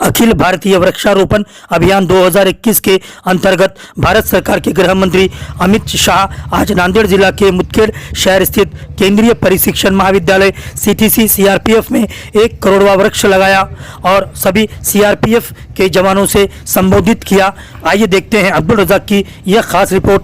अखिल भारतीय वृक्षारोपण अभियान 2021 के अंतर्गत भारत सरकार के गृह मंत्री अमित शाह आज नांदेड़ जिला के मुदखेड़ शहर स्थित केंद्रीय प्रशिक्षण महाविद्यालय सीटीसी सीआरपीएफ में 1 करोड़वा वृक्ष लगाया और सभी सीआरपीएफ के जवानों से संबोधित किया। आइए देखते हैं अब्दुल रज़ाक की यह खास रिपोर्ट।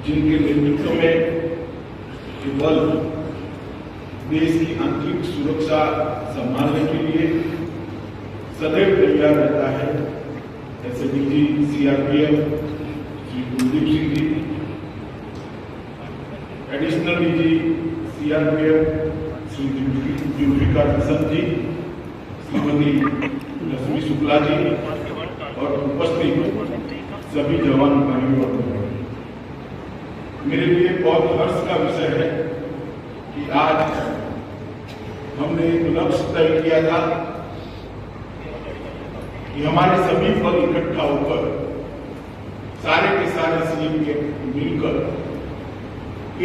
जिनके नेतृत्व में बल देश की आंतरिक सुरक्षा संभालने के लिए सदैव तैयार रहता है, ऐसे DG CRPF Shri Kuldeep Singh ji, additional DG CRPF Shri Zulfiqar Hasan ji, Shrimati Lakshmi Shukla ji और उपस्थित सभी जवान भाइयों और मेरे लिए बहुत हर्ष का विषय है कि आज हमने एक लक्ष्य तय किया था कि हमारे सभी पद इकट्ठा होकर सारे के सारे सीएम के मिलकर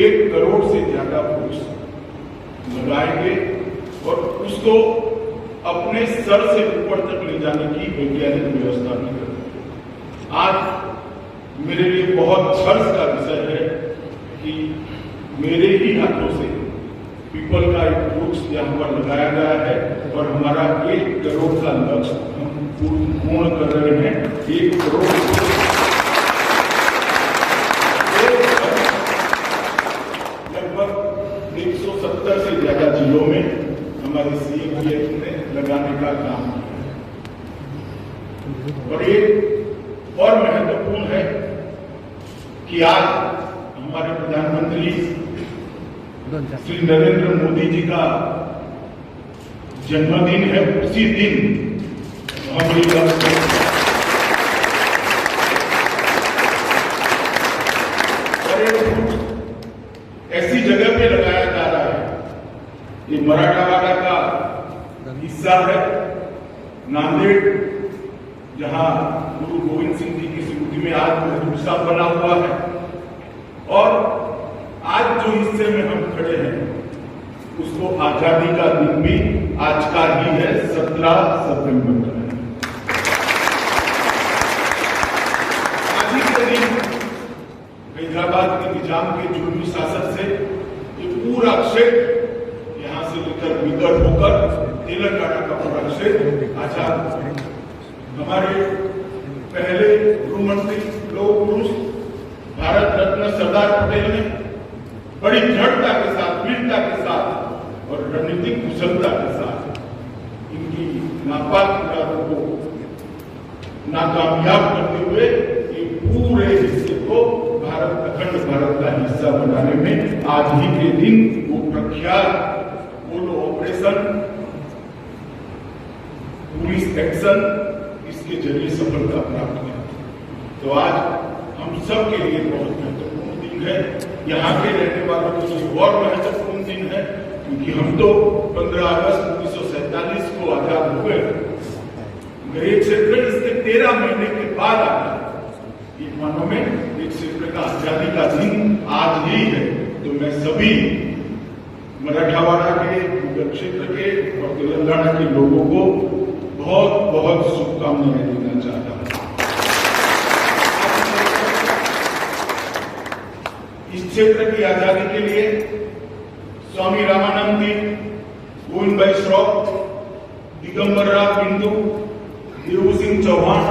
1 करोड़ से ज्यादा वृक्ष लगाएंगे और उसको अपने सर से ऊपर तक ले जाने की वैज्ञानिक व्यवस्था भी करेंगे। आज मेरे लिए बहुत हर्ष का विषय है कि मेरे ही हाथों से पीपल का एक वृक्ष यहाँ पर लगाया गया है और हमारा 1 करोड़ का लक्ष्य हम पूर्ण कर रहे हैं। 1 करोड़ लगभग 170 से ज्यादा जिलों में हमारे सीएपीएफ ने लगाने का काम किया। और एक और महत्वपूर्ण है कि आज हमारे प्रधानमंत्री श्री नरेंद्र मोदी जी का जन्मदिन है। उसी दिन हम ऐसी जगह पे लगाया जा रहा है, ये मराठावाड़ा का हिस्सा है, नांदेड़, जहां गुरु गोविंद सिंह जी की स्मृति में आज उत्सव बना हुआ है। और आज जो हिस्से में हम खड़े हैं उसको आजादी का दिन भी आज का ही है, 17 सितंबर का है। आज ही के दिन हैदराबाद के निजाम के जुल्मी शासन से ये पूरा क्षेत्र यहां से लेकर बिदर होकर तेलंगाना का पूरा क्षेत्र आजाद। हमारे पहले गृहमंत्री लोक पुरुष भारत रत्न सरदार पटेल ने बड़ी दृढ़ता के साथ, वीरता के साथ और रणनीतिक कुशलता के साथ इनकी नापाक इरादों को नाकामयाब करते हुए ये पूरे हिस्से को अखंड भारत का हिस्सा बनाने में आज ही के दिन वो प्रख्यात पोलो ऑपरेशन, पुलिस एक्शन, इसके जरिए सफलता प्राप्त की। तो आज हम सब के लिए बहुत महत्वपूर्ण दिन है। यहाँ के रहने वालों के लिए और महत्वपूर्ण दिन है क्योंकि हम तो 15 अगस्त 1947 को आजाद हुए। मेरे क्षेत्र इसके 13 महीने के बाद आया। एक मानो में एक क्षेत्र का आजादी का दिन आज ही है। तो मैं सभी मराठावाड़ा के, मुगल क्षेत्र के और तेलंगाना के लोगों को बहुत बहुत शुभकामनाएं देना चाहता हूँ। इस क्षेत्र की आजादी के लिए स्वामी रामानंद जी, गोविंद भाई श्रॉफ, दिगंबर राव बिंदु, देव सिंह चौहान,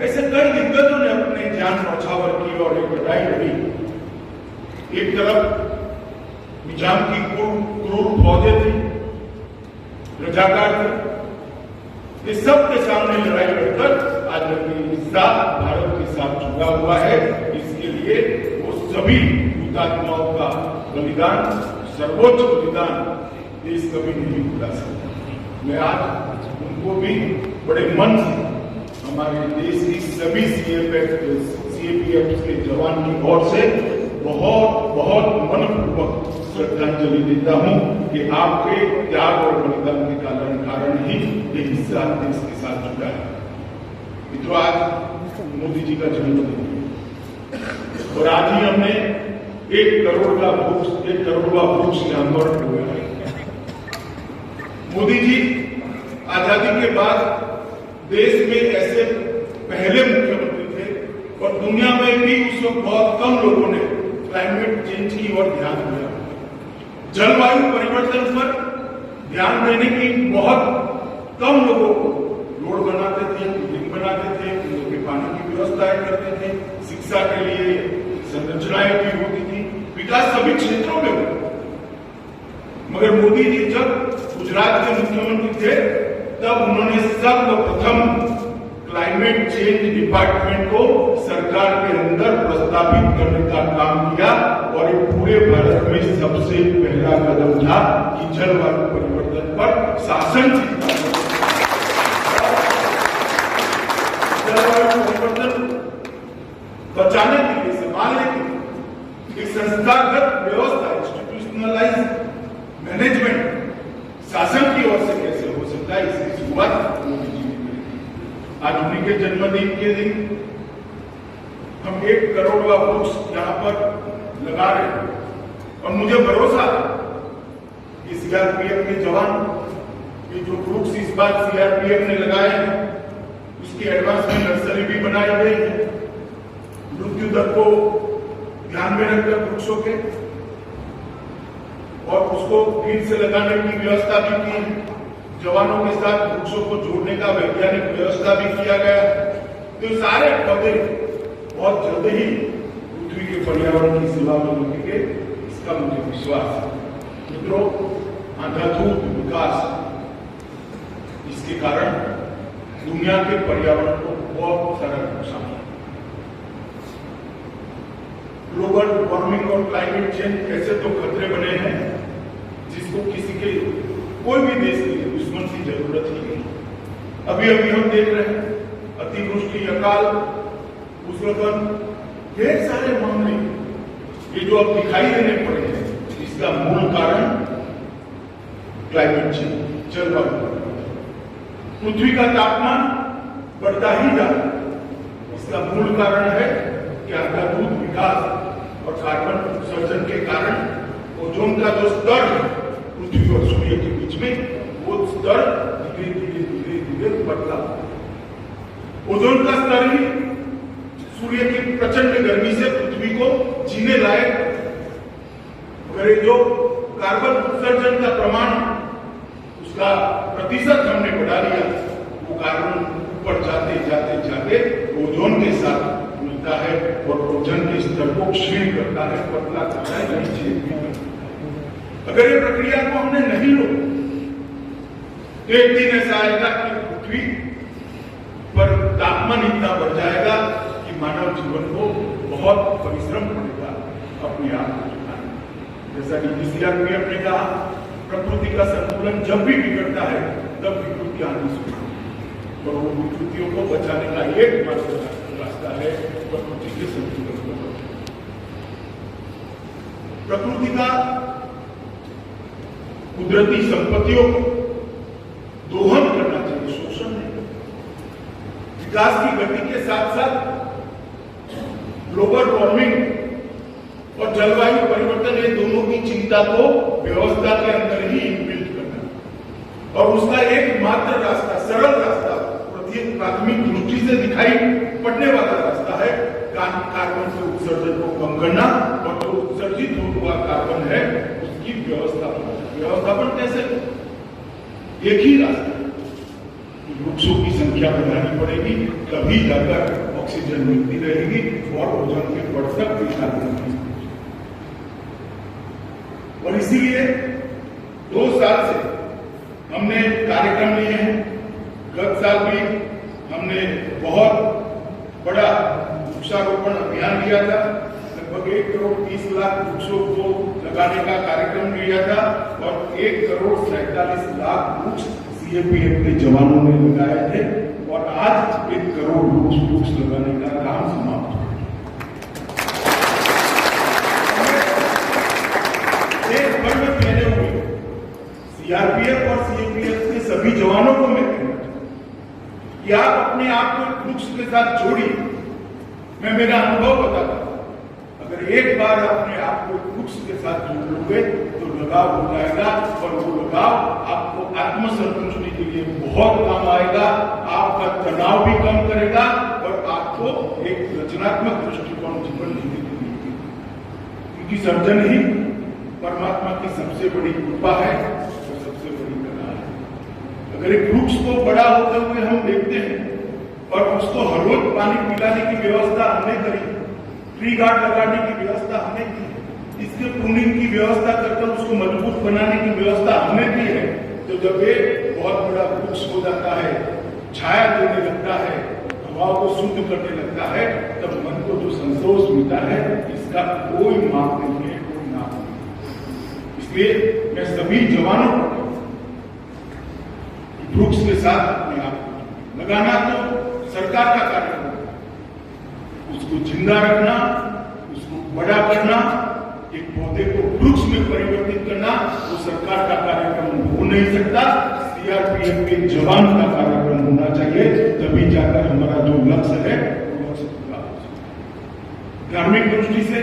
ऐसे कई दिग्गजों ने अपने जान न्यौछावर की और एक लड़ाई लड़ी। एक तरफ निजाम की क्रूर फौजें थी, रजाकार थे, ये सब के सामने लड़ाई लड़कर आज हिस्सा भारत के साथ जुड़ा हुआ है। इसके लिए वो सभी हुतात्माओं का बलिदान, सर्वोच्च बलिदान देश कभी नहीं भुला सकता। मैं आज उनको भी बड़े मन से हमारे देश की सभी सीएपीएफ के जवान की ओर से बहुत बहुत मनपूर्वक श्रद्धांजलि देता हूं कि आपके त्याग और बलिदान के कारण ही ये हिस्सा देश के साथ जुड़ा है। तो आज मोदी जी का जन्मदिन और आज ही हमने 1 करोड़ का वृक्ष, 1 करोड़वा वृक्ष यहाँ पर वक्त बहुत कम लोगों ने क्लाइमेट चेंज की ओर ध्यान दिया। जलवायु परिवर्तन पर ध्यान देने की बहुत कम लोगों को रोड बनाते थे, बिल्डिंग बनाते थे, पीने के पानी की व्यवस्थाएं करते थे, शिक्षा के लिए संरचनाएं भी होती थी, विकास सभी क्षेत्रों में हुआ। मगर मोदी जी जब गुजरात के मुख्यमंत्री थे तब उन्होंने सर्वप्रथम क्लाइमेट चेंज डिपार्टमेंट को सरकार के अंदर प्रस्तावित करने का काम किया और ये पूरे भारत में सबसे पहला कदम था कि जलवायु परिवर्तन पर शासन जलवायु परिवर्तन बचाने के लिए, संभालने के लिए एक संस्थागत व्यवस्था, इंस्टीट्यूशनलाइज मैनेजमेंट शासन की ओर से कैसे हो सकता है, इसकी शुरुआत मोदी जी ने की। आज उन्हीं के जन्मदिन के दिन हम 1 करोड़वा वृक्ष यहाँ पर लगा रहे हैं और मुझे भरोसा है कि सीआरपीएफ के जवान ये जो वृक्ष इस बार सीआरपीएफ ने लगाए हैं उसकी एडवांस में नर्सरी भी बनाई गई है। मृत्यु दर को ध्यान में रखकर वृक्षों के और उसको फिर से लगाने की व्यवस्था भी की है। जवानों के साथ वृक्षों को जोड़ने का वैज्ञानिक व्यवस्था भी किया गया। तो सारे पौधे बहुत जल्द ही पृथ्वी के पर्यावरण की सेवा में लगेंगे, इसका मुझे विश्वास है। मित्रों, अंधाधुंध विकास, इसके कारण दुनिया के पर्यावरण को बहुत सारा नुकसान है। ग्लोबल वार्मिंग और क्लाइमेट चेंज ऐसे तो खतरे बने हैं जिसको किसी के कोई भी देश के लिए दुश्मन की जरूरत ही नहीं। अभी अभी हम देख रहे हैं अतिवृष्टि, अकाल, भूस्खलन, ढेर सारे मामले ये जो अब दिखाई देने पड़े हैं, इसका मूल कारण क्लाइमेट चेंज, जलवायु परिवर्तन। पृथ्वी का तापमान बढ़ता ही जा रहा है, इसका मूल कारण है कि अंधाधुंध विकास और कार्बन उत्सर्जन के कारण ओजोन का जो स्तर है पृथ्वी और सूर्य के बीच में, वो स्तर धीरे धीरे धीरे धीरे बदला। ओजोन का स्तर ही सूर्य की प्रचंड गर्मी से पृथ्वी को जीने लायक, मगर जो कार्बन उत्सर्जन का प्रमाण, उसका प्रतिशत हमने बढ़ा लिया, वो कार्बन ऊपर जाते जाते जाते ओजोन के साथ मिलता है और ओजोन के स्तर को क्षीण करता है, पतला करता है, नीचे भी करता है। अगर ये प्रक्रिया को हमने नहीं रोका तो एक दिन ऐसा आएगा कि पृथ्वी पर तापमान इतना बढ़ जाएगा कि मानव जीवन को बहुत परिश्रम पड़ेगा अपने आप को चुकाने। जैसा कि सीआरपीएफ ने कहा, प्रकृति का संतुलन जब भी बिगड़ता है तब विकृति आनी शुरू होती है और वो विकृतियों को बचाने का एकमात्र रास्ता है प्रकृति के संतुलन को। प्रकृति का कुदरती संपत्तियों को दोहन करना चाहिए, शोषण नहीं। विकास की गति के साथ साथ ग्लोबल वार्मिंग और जलवायु परिवर्तन, ये दोनों की चिंता को व्यवस्था के अंदर ही इनबिल्ट करना और उसका एकमात्र रास्ता, सरल रास्ता, प्राथमिक दृष्टि से दिखाई पड़ने वाला रास्ता है कार्बन के उत्सर्जन को कम करना और जो उत्सर्जित हुआ कार्बन है उसकी व्यवस्थापन कैसे? एक ही रास्ता है, वृक्षों की संख्या बढ़ानी पड़ेगी, तभी जाकर ऑक्सीजन मिलती रहेगी और ओजोन के परत तक दिखा देगी। और इसीलिए 2 साल से हमने कार्यक्रम लिए हैं। गत साल भी हमने बहुत बड़ा वृक्षारोपण अभियान लिया था, लगभग 1 करोड़ 30 लाख वृक्षों को लगाने का कार्यक्रम लिया था और 1 करोड़ 47 लाख वृक्ष सीएपीएफ के जवानों ने लगाए थे और आज 1 करोड़ वृक्ष लगाने का काम समाप्त हो गया। एक भर में कहने हुए सीआरपीएफ और सीएपीएफ के सभी जवानों को मैं कहना चाहूं कि आप अपने आप को वृक्ष के साथ जोड़िए। मैं मेरा अनुभव बताता हूं, अगर एक बार अपने आप को वृक्ष के साथ जोड़ लोगे तो लगाव हो जाएगा और वो लगाव आपको आत्मसंतुष्टि के लिए बहुत काम आएगा, आपका तनाव भी कम करेगा और आप आपको एक रचनात्मक दृष्टिकोण जीवन जीने के लिए दी। उनकी सर्जन ही परमात्मा की सबसे बड़ी कृपा है और सबसे बड़ी कला है। अगर एक वृक्ष को बड़ा होते हुए हम देखते हैं और उसको हर रोज पानी पिलाने की व्यवस्था हमने करी, ट्री गार्ड लगाने की व्यवस्था हमने की, इसके प्रूनिंग की व्यवस्था करके उसको मजबूत बनाने की व्यवस्था हमने की है, तो जब ये बहुत बड़ा वृक्ष हो जाता है, छाया देने लगता है, हवा को शुद्ध करने लगता है, तब मन को जो संतोष मिलता है इसका कोई माप नहीं है, कोई नाम नहीं। इसलिए मैं सभी जवानों को वृक्ष के साथ अपने आप को लगाना तो सरकार का कार्यक्रम है, उसको जिंदा रखना, उसको बड़ा करना, एक पौधे को वृक्ष में परिवर्तित करना वो सरकार का कार्यक्रम हो नहीं सकता, सीआरपीएफ के जवान का कार्यक्रम होना चाहिए, तभी जाकर हमारा जो लक्ष्य है वो लक्ष्य पूरा हो सकता। धार्मिक दृष्टि से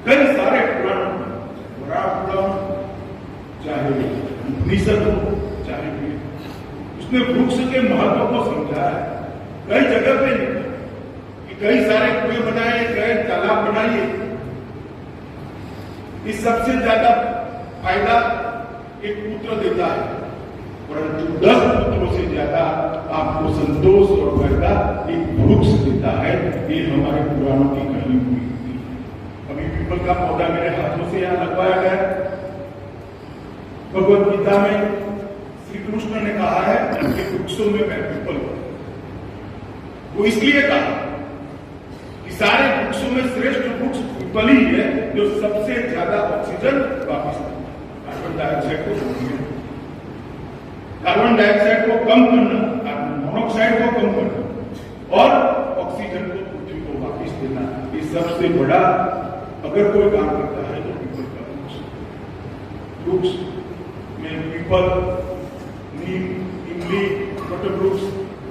कई सारे पुराण, चाहे उपनिषद हो चाहे उसने वृक्ष के महत्व को समझा है। कई जगह पे कि कई सारे कुएं बनाए गए, तालाब बनाइए, इस सबसे ज्यादा फायदा एक पुत्र देता है, परंतु 10 पुत्रों से ज्यादा आपको संतोष और फायदा एक वृक्ष देता है। ये हमारे पुराणों की कही हुई थी। अभी पीपल का पौधा मेरे हाथों से यहाँ लगवाया गया। भगवत गीता में श्री कृष्ण ने कहा है कि वृक्षों में मैं पीपल हूं। वो इसलिए कहा कि सारे वृक्षों में श्रेष्ठ वृक्ष पीपल ही है, जो सबसे ज्यादा ऑक्सीजन वापस कार्बन डाइऑक्साइड को छोड़ना, कार्बन डाइऑक्साइड को कम करना, कार्बन मोनोऑक्साइड को कम करना और ऑक्सीजन को पृथ्वी को वापस देना, ये सबसे बड़ा अगर कोई काम करता है तो पीपल का वृक्ष में पीपल, नीम, इमली, वटवृक्ष,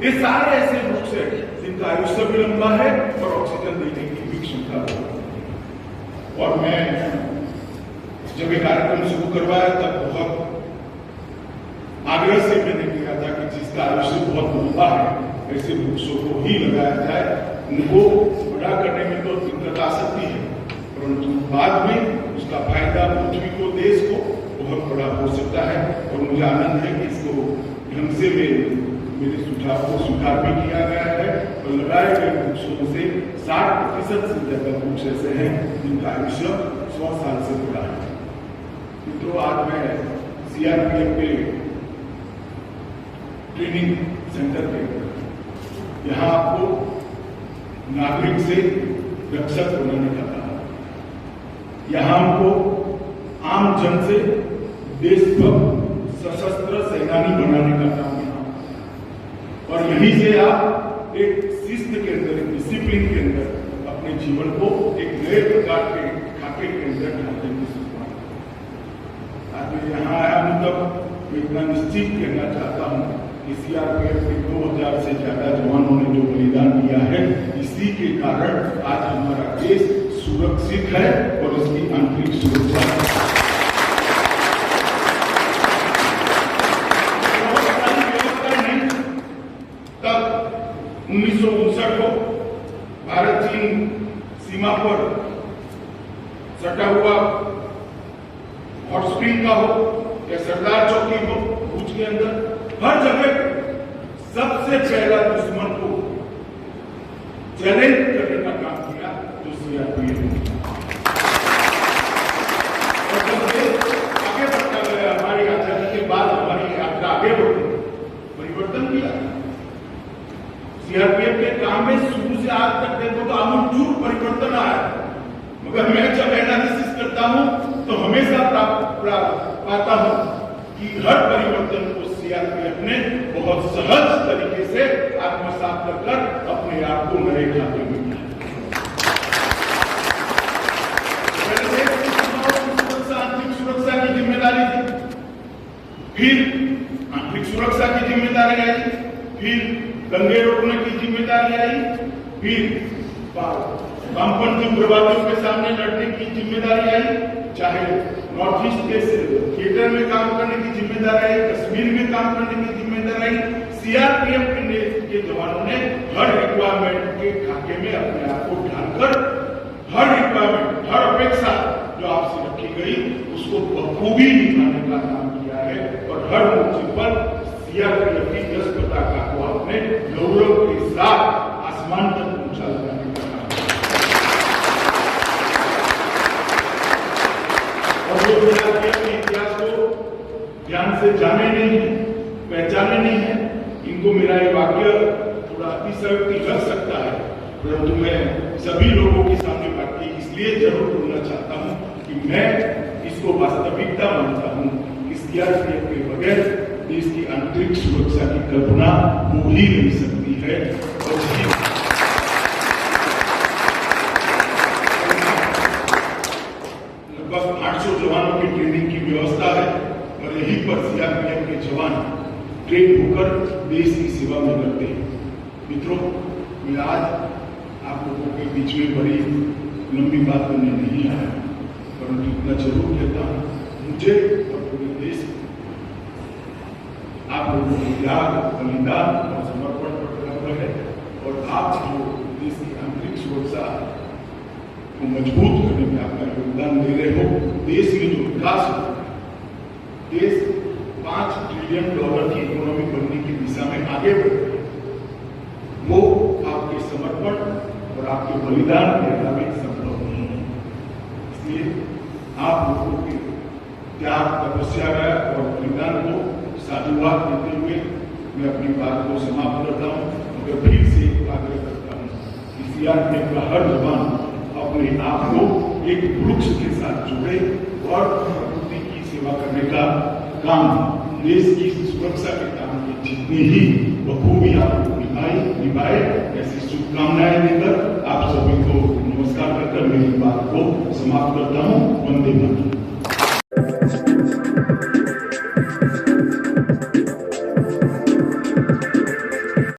ये सारे ऐसे वृक्ष है जिनका आयुष्य भी लंबा है और ऑक्सीजन देने की भी क्षमता है। और मैं जब ये कार्यक्रम शुरू करवाया तब बहुत आग्रह से मैंने किया था कि जिसका आयुष्य बहुत लंबा है ऐसे वृक्षों को ही लगाया जाए। उनको बड़ा करने में तो दिक्कत आ सकती है, परंतु बाद में उसका फायदा पृथ्वी को, देश को बहुत बड़ा हो सकता है। और मुझे आनंद है कि इसको ढंग से मेरे सुझाव को स्वीकार भी किया गया है और लगाए गए वृक्षों से 60% से ज्यादा वृक्ष ऐसे हैं जिनका आयुष्य 100 साल से बड़ा है। मित्रों, आज मैं सीआरपीएफ के ट्रेनिंग सेंटर पे यहाँ आपको नागरिक से रक्षक बनाने का कहा, यहाँ हमको आम जन से देशभक्त सशस्त्र सेनानी बनाने का काम यहाँ, और यहीं से आप एक शिस्त के अंदर, एक डिसिप्लिन के अंदर अपने जीवन को एक नए प्रकार के खाके के अंदर ढालने की शुरुआत। आज मैं यहाँ आया हूं तब मैं इतना निश्चित कहना चाहता हूँ कि सीआरपीएफ के 2000 से ज्यादा जवानों ने जो बलिदान दिया है, इसी के कारण आज हमारा देश सुरक्षित है और इसकी आंतरिक सुरक्षा है। तब 1959 को भारत चीन सीमा पर सटा हुआ हॉट स्प्रिंग का हो या सरदार चौकी हो, भुज के अंदर हर जगह सबसे पहला दुश्मन को चैलेंज करने का काम किया जो सीआरपीएफ ने। और जब आगे बढ़ता गया, हमारी आजादी के बाद हमारी यात्रा आगे बढ़ी, परिवर्तन किया। सीआरपीएफ के काम में शुरू से आज तक देखो तो आमूल परिवर्तन आया, मगर मैं जब एनालिसिस करता हूं तो हमेशा पाता हूं कि हर परिवर्तन को सीआरपीएफ ने बहुत सहज तरीके से आत्मसात कर अपने आप को नए खाते में किया। आंतरिक सुरक्षा की जिम्मेदारी थी, फिर आंतरिक सुरक्षा की जिम्मेदारी आई, फिर दंगे रोकने की जिम्मेदारी आई, फिर वामपंथी उग्रवादियों के सामने लड़ने की जिम्मेदारी आई, चाहे नॉर्थ ईस्ट के थिएटर में काम करने की जिम्मेदारी आई, कश्मीर में काम करने की जिम्मेदारी आई, सीआरपीएफ के जवानों ने हर रिक्वायरमेंट के खाके में अपने आप को ढालकर हर रिक्वायरमेंट, हर अपेक्षा जो आपसे रखी गई उसको बखूबी निभाने का काम किया है और हर मोर्चे पर सीआरपीएफ की 10 पताका को आपने गौरव के साथ आसमान तक ऊंचा लगाने का काम और जो सीआरपीएफ के इतिहास को ध्यान से जाने नहीं है, पहचाने नहीं है, इनको मेरा ये वाक्य थोड़ा अतिशयोक्ति लग सकता है, परंतु मैं सभी लोगों के सामने बात की इसलिए जरूर बोलना चाहता हूं कि मैं इसको वास्तविकता मानता हूं कि सीआरपीएफ के बगैर देश की आंतरिक सुरक्षा की कल्पना हो ही नहीं सकती है। लगभग 800 जवानों की ट्रेनिंग की व्यवस्था है और यहीं पर सीआरपीएफ के जवान ट्रेन होकर देश की सेवा में करते हैं। मित्रों, मैं आज आप लोगों के बीच में बड़ी लंबी बात करने नहीं आया, परंतु इतना जरूर कहता हूं, मुझे और पूरे देश आप लोगों को त्याग, बलिदान और समर्पण पर गर्व है और आप जो देश की आंतरिक सुरक्षा को मजबूत करने में अपना योगदान दे रहे हो, देश में जो विकास हो, देश $5 ट्रिलियन की इकोनॉमी बनने की दिशा में आगे बढ़ रही है, वो आपके समर्पण और आपके बलिदान के अलावा संभव नहीं है। इसलिए आप लोगों के त्याग, तपस्या और बलिदान को साधुवाद देते हुए मैं अपनी बात को समाप्त करता हूं। मगर फिर से आग्रह करता हूं कि सीआरपीएफ का हर जवान अपने आप को एक वृक्ष के साथ जुड़े और प्रकृति की सेवा करने का काम, देश की सुरक्षा के काम की जितनी ही बखूबी आप निभाए ऐसी शुभकामनाएं देकर आप सभी को नमस्कार करके मेरी बात को समाप्त करता हूं। वंदे मातरम।